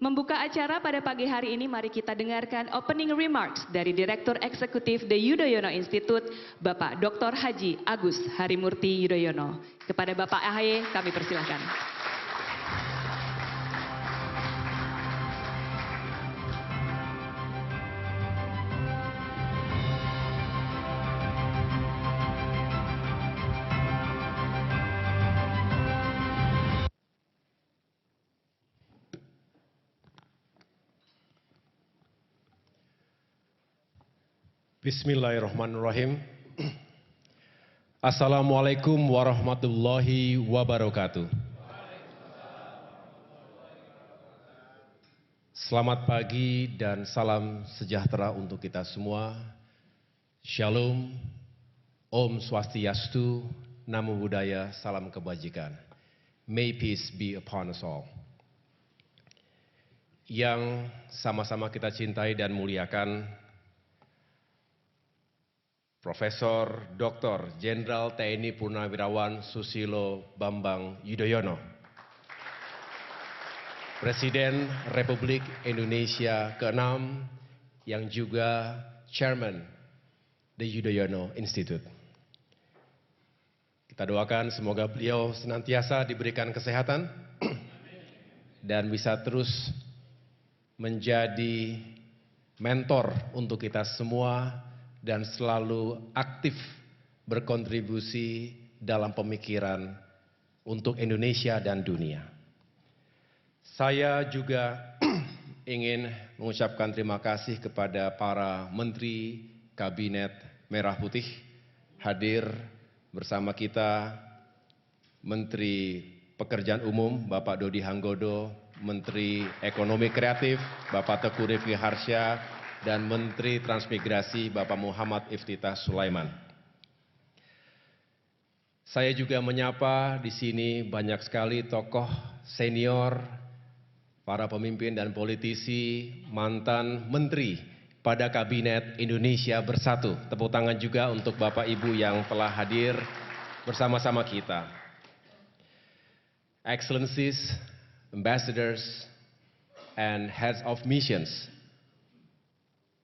Membuka acara pada pagi hari ini, mari kita dengarkan opening remarks dari Direktur Eksekutif The Yudhoyono Institute, Bapak Dr. Haji Agus Harimurti Yudhoyono. Kepada Bapak AHY kami persilahkan. Bismillahirrahmanirrahim. Assalamualaikum warahmatullahi wabarakatuh. Selamat pagi dan salam sejahtera untuk kita semua. Shalom, Om Swastiastu, Namo Buddhaya, salam kebajikan. May peace be upon us all. Yang sama-sama kita cintai dan muliakan, Profesor Dr. Jenderal TNI Purnawirawan Susilo Bambang Yudhoyono, Presiden Republik Indonesia ke-6 yang juga Chairman The Yudhoyono Institute. Kita doakan semoga beliau senantiasa diberikan kesehatan dan bisa terus menjadi mentor untuk kita semua dan selalu aktif berkontribusi dalam pemikiran untuk Indonesia dan dunia. Saya juga ingin mengucapkan terima kasih kepada para Menteri Kabinet Merah Putih hadir bersama kita, Menteri Pekerjaan Umum Bapak Dodi Hanggodo, Menteri Ekonomi Kreatif Bapak Teguh Rifki Harsha, dan Menteri Transmigrasi Bapak Muhammad Iftitah Sulaiman. Saya juga menyapa di sini banyak sekali tokoh senior, para pemimpin dan politisi, mantan menteri pada Kabinet Indonesia Bersatu. Tepuk tangan juga untuk Bapak Ibu yang telah hadir bersama-sama kita. Excellencies, Ambassadors, and Heads of Missions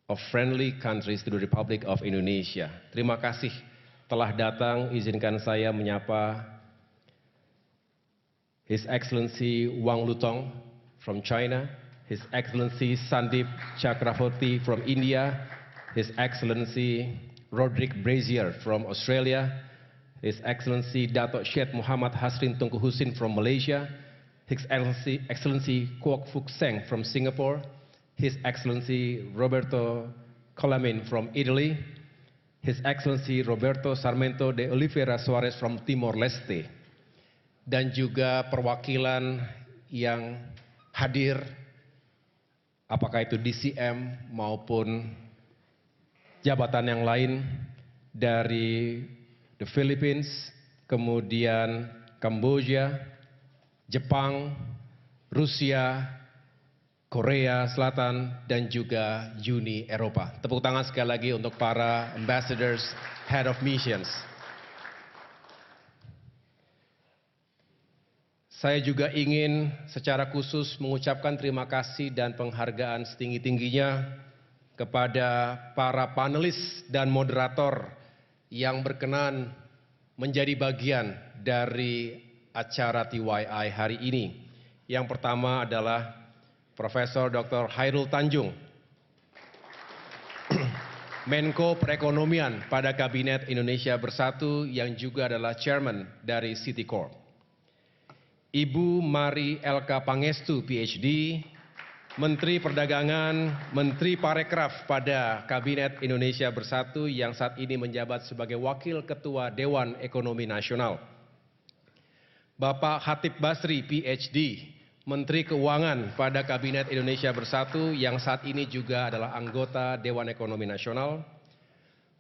of friendly countries to the Republic of Indonesia. Terima kasih telah datang. Izinkan saya menyapa His Excellency Wang Lutong from China, His Excellency Sandip Chakravorty from India, His Excellency Roderick Brazier from Australia, His Excellency Dato' Syed Muhammad Hasrin Tunku Husin from Malaysia, His Excellency Kwok Fuk Seng from Singapore, His Excellency Roberto Colamin from Italy, His Excellency Roberto Sarmento de Oliveira Suarez from Timor-Leste, dan juga perwakilan yang hadir, apakah itu DCM maupun jabatan yang lain dari the Philippines, kemudian Kamboja, Jepang, Rusia, Korea Selatan, dan juga Uni Eropa. Tepuk tangan sekali lagi untuk para ambassadors, head of missions. Saya juga ingin secara khusus mengucapkan terima kasih dan penghargaan setinggi-tingginya kepada para panelis dan moderator yang berkenan menjadi bagian dari acara TYI hari ini. Yang pertama adalah Profesor Dr. Hairul Tanjung, Menko Perekonomian pada Kabinet Indonesia Bersatu yang juga adalah Chairman dari Citicorp. Ibu Mari Elka Pangestu, PhD, Menteri Perdagangan, Menteri Parekraf pada Kabinet Indonesia Bersatu yang saat ini menjabat sebagai Wakil Ketua Dewan Ekonomi Nasional. Bapak Hatip Basri, PhD, Menteri Keuangan pada Kabinet Indonesia Bersatu yang saat ini juga adalah anggota Dewan Ekonomi Nasional.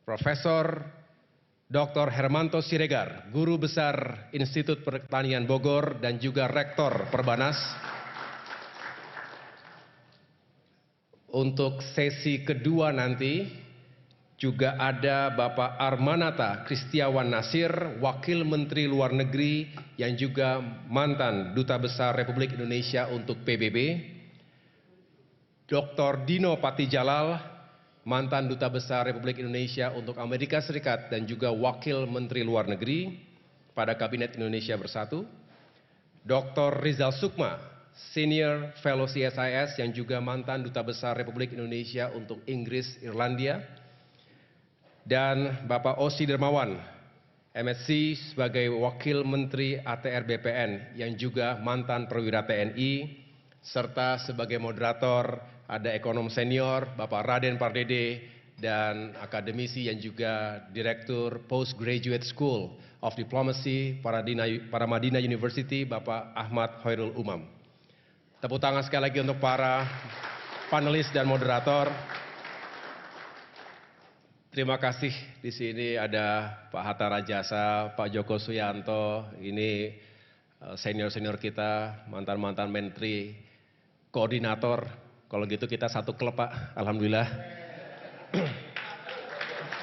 Profesor Dr. Hermanto Siregar, Guru Besar Institut Pertanian Bogor dan juga Rektor Perbanas. Untuk sesi kedua nanti juga ada Bapak Armanata Kristiawan Nasir, Wakil Menteri Luar Negeri yang juga mantan Duta Besar Republik Indonesia untuk PBB. Dr. Dino Patijalal, mantan Duta Besar Republik Indonesia untuk Amerika Serikat dan juga Wakil Menteri Luar Negeri pada Kabinet Indonesia Bersatu. Dr. Rizal Sukma, Senior Fellow CSIS yang juga mantan Duta Besar Republik Indonesia untuk Inggris, Irlandia. Dan Bapak Osi Dermawan, MSc sebagai Wakil Menteri ATR BPN yang juga mantan perwira TNI, serta sebagai moderator ada ekonom senior Bapak Raden Pardede dan akademisi yang juga Direktur Postgraduate School of Diplomacy Paramadina University Bapak Ahmad Hoirul Umam. Tepuk tangan sekali lagi untuk para panelis dan moderator. Terima kasih, di sini ada Pak Hatta Rajasa, Pak Joko Suyanto, ini senior-senior kita, mantan-mantan menteri, koordinator. Kalau gitu kita satu klub, Pak, alhamdulillah.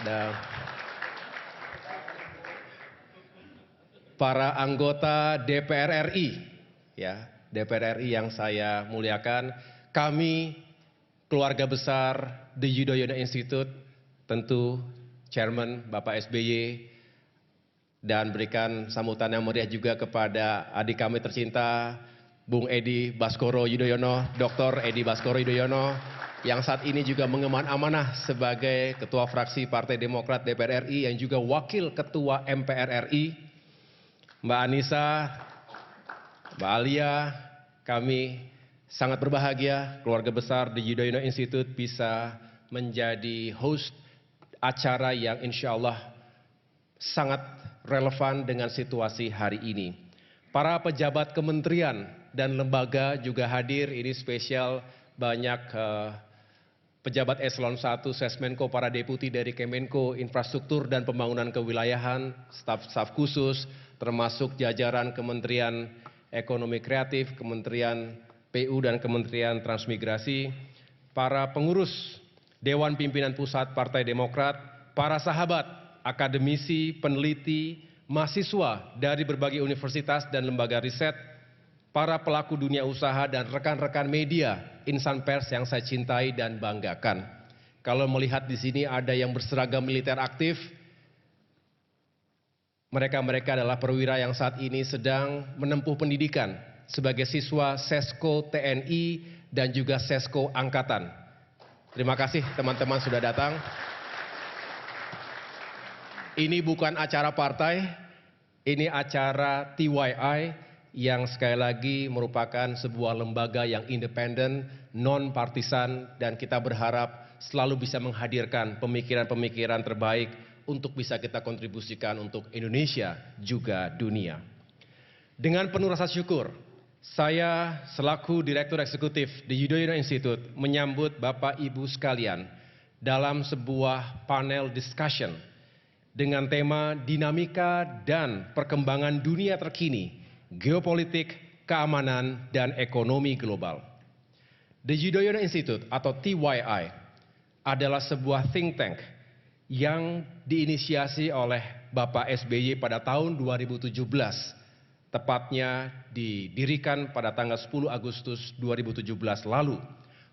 Dan para anggota DPR RI, ya, DPR RI yang saya muliakan, kami keluarga besar The Yudhoyono Institute, tentu Chairman Bapak SBY, dan berikan sambutan yang meriah juga kepada adik kami tercinta, Bung Edi Baskoro Yudhoyono, Dr. Edi Baskoro Yudhoyono, yang saat ini juga mengemban amanah sebagai Ketua Fraksi Partai Demokrat DPR RI yang juga Wakil Ketua MPR RI, Mbak Anissa, Mbak Alia, kami sangat berbahagia keluarga besar The Yudhoyono Institute bisa menjadi host acara yang insya Allah sangat relevan dengan situasi hari ini. Para pejabat kementerian dan lembaga juga hadir, ini spesial banyak pejabat eselon 1, Sesmenko, para deputi dari Kemenko, Infrastruktur dan Pembangunan Kewilayahan, staf-staf khusus, termasuk jajaran Kementerian Ekonomi Kreatif, Kementerian PU dan Kementerian Transmigrasi, para pengurus Dewan Pimpinan Pusat Partai Demokrat, para sahabat, akademisi, peneliti, mahasiswa dari berbagai universitas dan lembaga riset, para pelaku dunia usaha dan rekan-rekan media, insan pers yang saya cintai dan banggakan. Kalau melihat di sini ada yang berseragam militer aktif, mereka adalah perwira yang saat ini sedang menempuh pendidikan sebagai siswa Sesko TNI dan juga Sesko Angkatan. Terima kasih teman-teman sudah datang. Ini bukan acara partai, ini acara TYI yang sekali lagi merupakan sebuah lembaga yang independen, non-partisan, dan kita berharap selalu bisa menghadirkan pemikiran-pemikiran terbaik untuk bisa kita kontribusikan untuk Indonesia juga dunia. Dengan penuh rasa syukur, saya selaku Direktur Eksekutif The Yudhoyono Institute menyambut Bapak Ibu sekalian dalam sebuah panel discussion dengan tema dinamika dan perkembangan dunia terkini, geopolitik, keamanan, dan ekonomi global. The Yudhoyono Institute atau TYI adalah sebuah think tank yang diinisiasi oleh Bapak SBY pada tahun 2017, tepatnya didirikan pada tanggal 10 Agustus 2017 lalu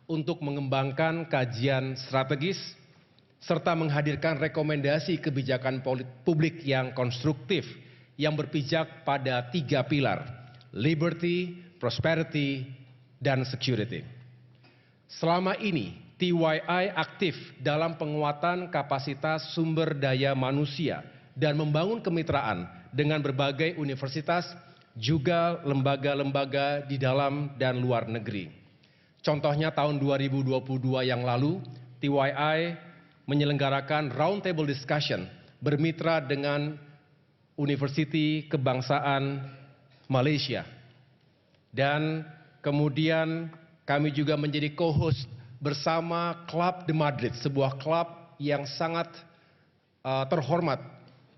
untuk mengembangkan kajian strategis serta menghadirkan rekomendasi kebijakan publik yang konstruktif yang berpijak pada 3 pilar, liberty, prosperity, dan security. Selama ini, TYI aktif dalam penguatan kapasitas sumber daya manusia dan membangun kemitraan dengan berbagai universitas, juga lembaga-lembaga di dalam dan luar negeri. Contohnya tahun 2022 yang lalu, TYI menyelenggarakan roundtable discussion bermitra dengan Universiti Kebangsaan Malaysia. Dan kemudian kami juga menjadi co-host bersama Club de Madrid, sebuah klub yang sangat terhormat,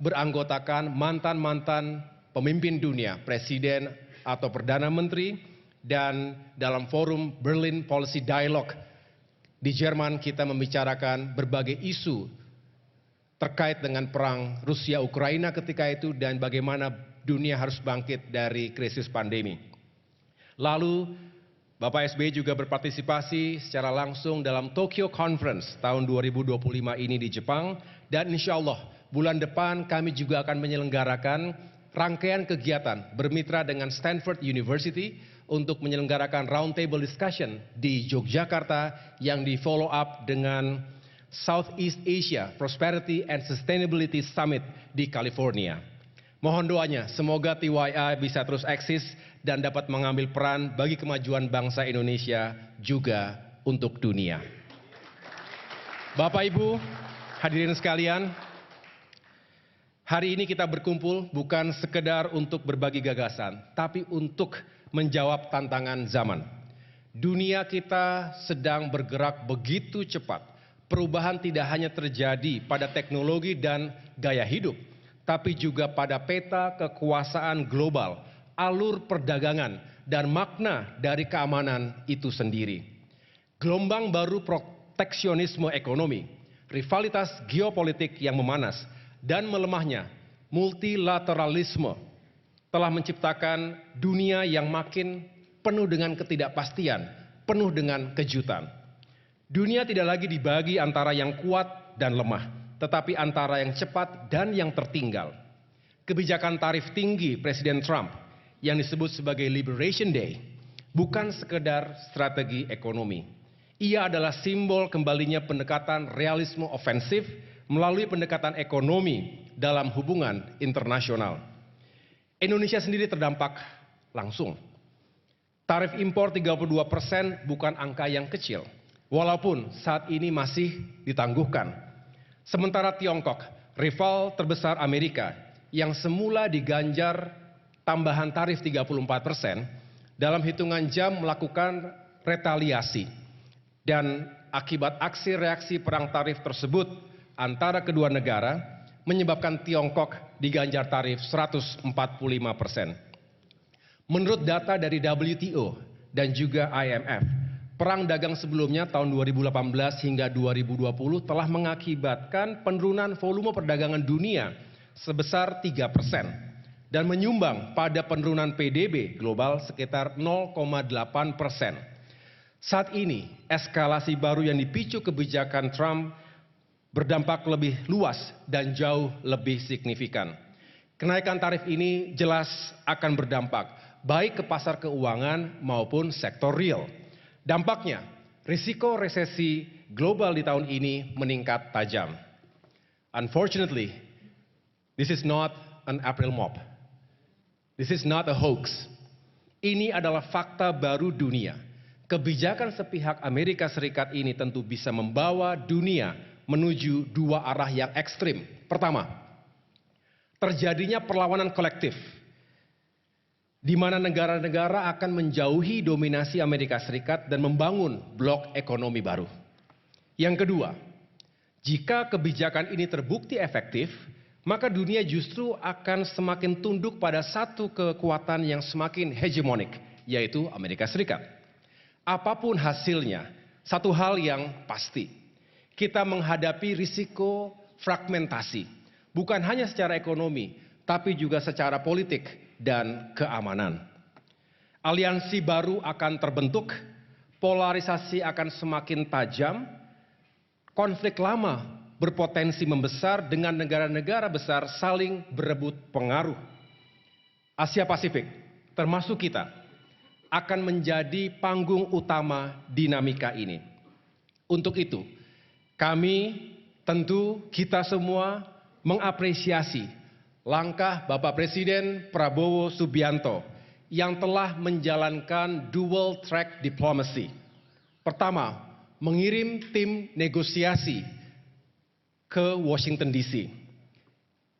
beranggotakan mantan-mantan pemimpin dunia, presiden atau perdana menteri, dan dalam forum Berlin Policy Dialogue di Jerman kita membicarakan berbagai isu terkait dengan perang Rusia-Ukraina ketika itu dan bagaimana dunia harus bangkit dari krisis pandemi. Lalu Bapak SBY juga berpartisipasi secara langsung dalam Tokyo Conference tahun 2025 ini di Jepang, dan insya Allah bulan depan kami juga akan menyelenggarakan rangkaian kegiatan bermitra dengan Stanford University untuk menyelenggarakan roundtable discussion di Yogyakarta yang di follow up dengan Southeast Asia Prosperity and Sustainability Summit di California. Mohon doanya, semoga TYA bisa terus eksis dan dapat mengambil peran bagi kemajuan bangsa Indonesia juga untuk dunia. Bapak Ibu, hadirin sekalian, hari ini kita berkumpul bukan sekedar untuk berbagi gagasan, tapi untuk menjawab tantangan zaman. Dunia kita sedang bergerak begitu cepat. Perubahan tidak hanya terjadi pada teknologi dan gaya hidup, tapi juga pada peta kekuasaan global, alur perdagangan, dan makna dari keamanan itu sendiri. Gelombang baru proteksionisme ekonomi, rivalitas geopolitik yang memanas, dan melemahnya multilateralisme telah menciptakan dunia yang makin penuh dengan ketidakpastian, penuh dengan kejutan. Dunia tidak lagi dibagi antara yang kuat dan lemah, tetapi antara yang cepat dan yang tertinggal. Kebijakan tarif tinggi Presiden Trump yang disebut sebagai Liberation Day bukan sekedar strategi ekonomi. Ia adalah simbol kembalinya pendekatan realisme ofensif melalui pendekatan ekonomi dalam hubungan internasional. Indonesia sendiri terdampak langsung. Tarif impor 32% bukan angka yang kecil, walaupun saat ini masih ditangguhkan. Sementara Tiongkok, rival terbesar Amerika, yang semula diganjar tambahan tarif 34%, dalam hitungan jam melakukan retaliasi. Dan akibat aksi reaksi perang tarif tersebut antara kedua negara, menyebabkan Tiongkok diganjar tarif 145%. Menurut data dari WTO dan juga IMF, perang dagang sebelumnya tahun 2018 hingga 2020 telah mengakibatkan penurunan volume perdagangan dunia sebesar 3% dan menyumbang pada penurunan PDB global sekitar 0,8%. Saat ini, eskalasi baru yang dipicu kebijakan Trump berdampak lebih luas dan jauh lebih signifikan. Kenaikan tarif ini jelas akan berdampak baik ke pasar keuangan maupun sektor real. Dampaknya, risiko resesi global di tahun ini meningkat tajam. Unfortunately, this is not an April mop. This is not a hoax. Ini adalah fakta baru dunia. Kebijakan sepihak Amerika Serikat ini tentu bisa membawa dunia menuju dua arah yang ekstrim. Pertama, terjadinya perlawanan kolektif, di mana negara-negara akan menjauhi dominasi Amerika Serikat dan membangun blok ekonomi baru. Yang kedua, jika kebijakan ini terbukti efektif, maka dunia justru akan semakin tunduk pada satu kekuatan yang semakin hegemonik, yaitu Amerika Serikat. Apapun hasilnya, satu hal yang pasti, kita menghadapi risiko fragmentasi, bukan hanya secara ekonomi, tapi juga secara politik dan keamanan. Aliansi baru akan terbentuk, polarisasi akan semakin tajam, konflik lama berpotensi membesar dengan negara-negara besar saling berebut pengaruh. Asia Pasifik, termasuk kita, akan menjadi panggung utama dinamika ini. Untuk itu, kami tentu kita semua mengapresiasi langkah Bapak Presiden Prabowo Subianto yang telah menjalankan dual track diplomacy. Pertama, mengirim tim negosiasi ke Washington DC.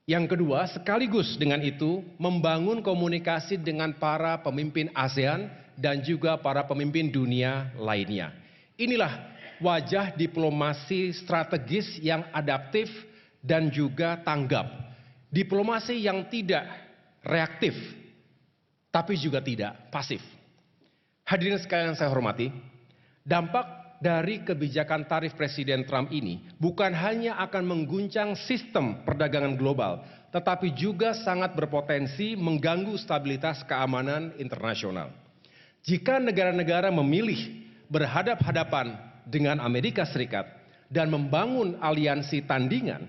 Yang kedua, sekaligus dengan itu membangun komunikasi dengan para pemimpin ASEAN dan juga para pemimpin dunia lainnya. Inilah wajah diplomasi strategis yang adaptif dan juga tanggap. Diplomasi yang tidak reaktif, tapi juga tidak pasif. Hadirin sekalian saya hormati, dampak dari kebijakan tarif Presiden Trump ini bukan hanya akan mengguncang sistem perdagangan global, tetapi juga sangat berpotensi mengganggu stabilitas keamanan internasional. Jika negara-negara memilih berhadap-hadapan dengan Amerika Serikat dan membangun aliansi tandingan,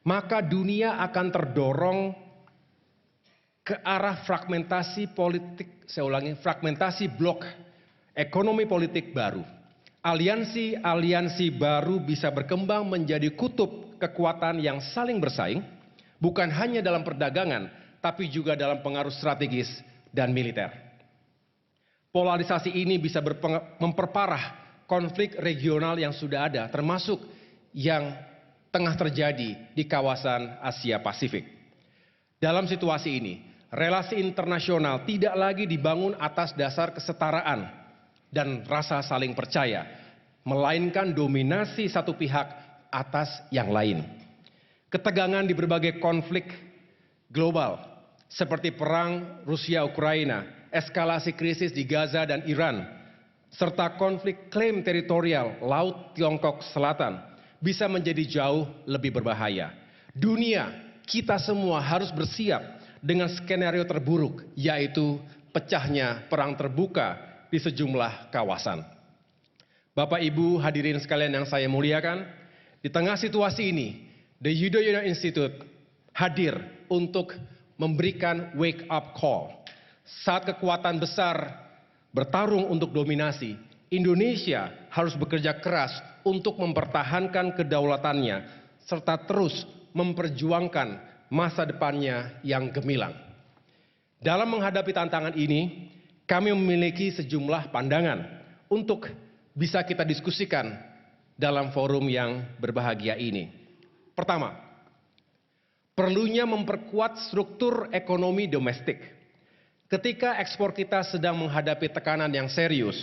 maka dunia akan terdorong ke arah fragmentasi politik, fragmentasi blok ekonomi politik baru. Aliansi-aliansi baru bisa berkembang menjadi kutub kekuatan yang saling bersaing, bukan hanya dalam perdagangan, tapi juga dalam pengaruh strategis dan militer. Polarisasi ini bisa memperparah konflik regional yang sudah ada, termasuk yang tengah terjadi di kawasan Asia Pasifik. Dalam situasi ini, relasi internasional tidak lagi dibangun atas dasar kesetaraan dan rasa saling percaya, melainkan dominasi satu pihak atas yang lain. Ketegangan di berbagai konflik global, seperti perang Rusia-Ukraina, eskalasi krisis di Gaza dan Iran, serta konflik klaim teritorial Laut Tiongkok Selatan bisa menjadi jauh lebih berbahaya. Dunia, kita semua harus bersiap dengan skenario terburuk, yaitu pecahnya perang terbuka di sejumlah kawasan. Bapak Ibu hadirin sekalian yang saya muliakan, di tengah situasi ini, The Yudhoyono Institute hadir untuk memberikan wake up call. Saat kekuatan besar bertarung untuk dominasi, Indonesia harus bekerja keras untuk mempertahankan kedaulatannya serta terus memperjuangkan masa depannya yang gemilang. Dalam menghadapi tantangan ini, kami memiliki sejumlah pandangan untuk bisa kita diskusikan dalam forum yang berbahagia ini. Pertama, perlunya memperkuat struktur ekonomi domestik. Ketika ekspor kita sedang menghadapi tekanan yang serius,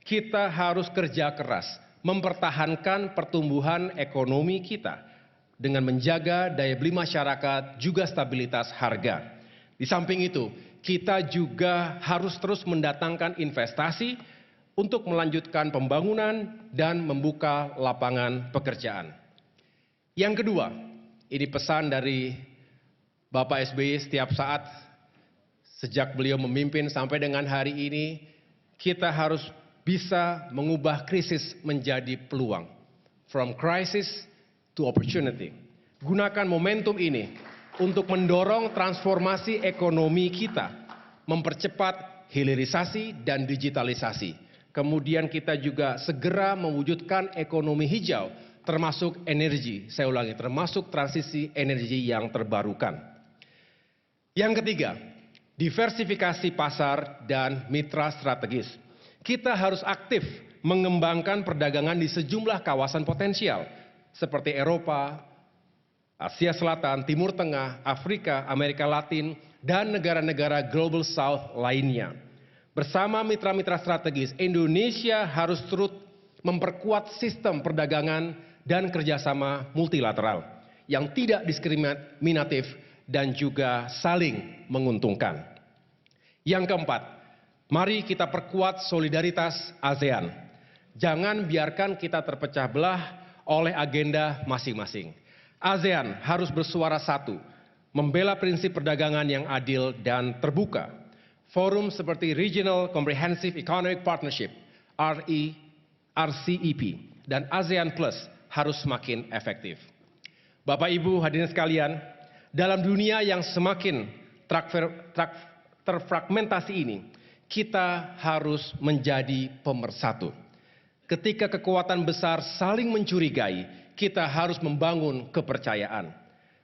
kita harus kerja keras mempertahankan pertumbuhan ekonomi kita dengan menjaga daya beli masyarakat juga stabilitas harga. Di samping itu, kita juga harus terus mendatangkan investasi untuk melanjutkan pembangunan dan membuka lapangan pekerjaan. Yang kedua, ini pesan dari Bapak SBY setiap saat sejak beliau memimpin sampai dengan hari ini, kita harus bisa mengubah krisis menjadi peluang. From crisis to opportunity. Gunakan momentum ini untuk mendorong transformasi ekonomi kita, mempercepat hilirisasi dan digitalisasi. Kemudian kita juga segera mewujudkan ekonomi hijau, termasuk energi, saya ulangi, termasuk transisi energi yang terbarukan. Yang ketiga, diversifikasi pasar dan mitra strategis. Kita harus aktif mengembangkan perdagangan di sejumlah kawasan potensial, seperti Eropa, Asia Selatan, Timur Tengah, Afrika, Amerika Latin, dan negara-negara Global South lainnya. Bersama mitra-mitra strategis, Indonesia harus terus memperkuat sistem perdagangan dan kerjasama multilateral yang tidak diskriminatif dan juga saling menguntungkan. Yang keempat, mari kita perkuat solidaritas ASEAN. Jangan biarkan kita terpecah belah oleh agenda masing-masing. ASEAN harus bersuara satu, membela prinsip perdagangan yang adil dan terbuka. Forum seperti Regional Comprehensive Economic Partnership, RCEP, dan ASEAN Plus harus semakin efektif. Bapak Ibu hadirin sekalian, dalam dunia yang semakin terfragmentasi ini, kita harus menjadi pemersatu. Ketika kekuatan besar saling mencurigai, kita harus membangun kepercayaan.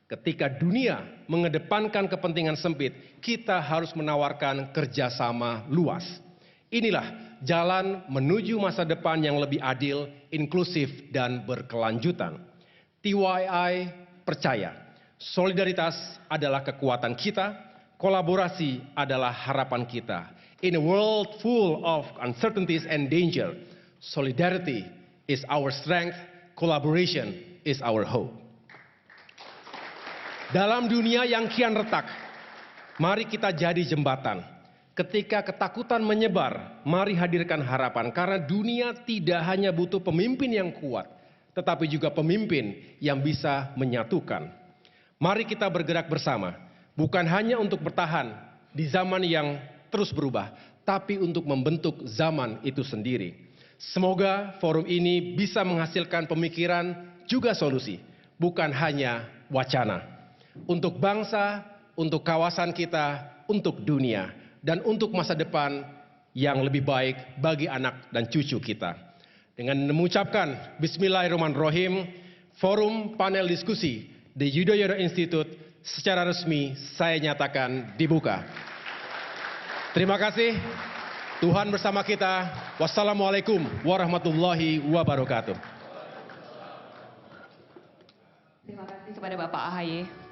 Ketika dunia mengedepankan kepentingan sempit, kita harus menawarkan kerjasama luas. Inilah jalan menuju masa depan yang lebih adil, inklusif, dan berkelanjutan. TYI percaya, solidaritas adalah kekuatan kita, kolaborasi adalah harapan kita. In a world full of uncertainties and danger, solidarity is our strength, collaboration is our hope. Dalam dunia yang kian retak, mari kita jadi jembatan. Ketika ketakutan menyebar, mari hadirkan harapan. Karena dunia tidak hanya butuh pemimpin yang kuat, tetapi juga pemimpin yang bisa menyatukan. Mari kita bergerak bersama, bukan hanya untuk bertahan di zaman yang terus berubah, tapi untuk membentuk zaman itu sendiri. Semoga forum ini bisa menghasilkan pemikiran juga solusi, bukan hanya wacana. Untuk bangsa, untuk kawasan kita, untuk dunia, dan untuk masa depan yang lebih baik bagi anak dan cucu kita. Dengan mengucapkan Bismillahirrahmanirrahim, forum panel diskusi The Yudhoyono Institute secara resmi saya nyatakan dibuka. Terima kasih, Tuhan bersama kita. Wassalamualaikum warahmatullahi wabarakatuh. Terima kasih kepada Bapak AHY.